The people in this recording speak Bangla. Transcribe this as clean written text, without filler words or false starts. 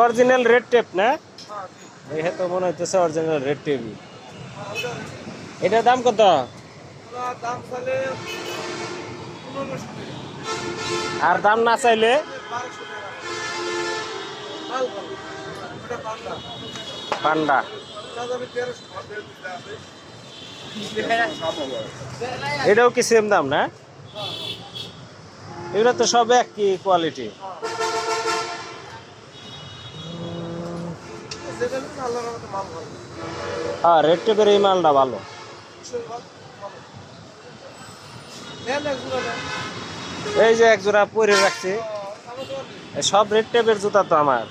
অরিজিনাল রেড টেপ না? দেখে তো মনে হইতেছে অরিজিনাল রেড টেপই। এটার দাম কত? আর দাম না চাইলে? পান্ডা এটাও কি সেম দাম না? এগুলো তো সব একই কোয়ালিটি। হ্যাঁ, রেড টেপের এই মালটা ভালো। এই যে এক জোড়া পরে রাখছি, সব রেড টেপের জুতা তো আমার।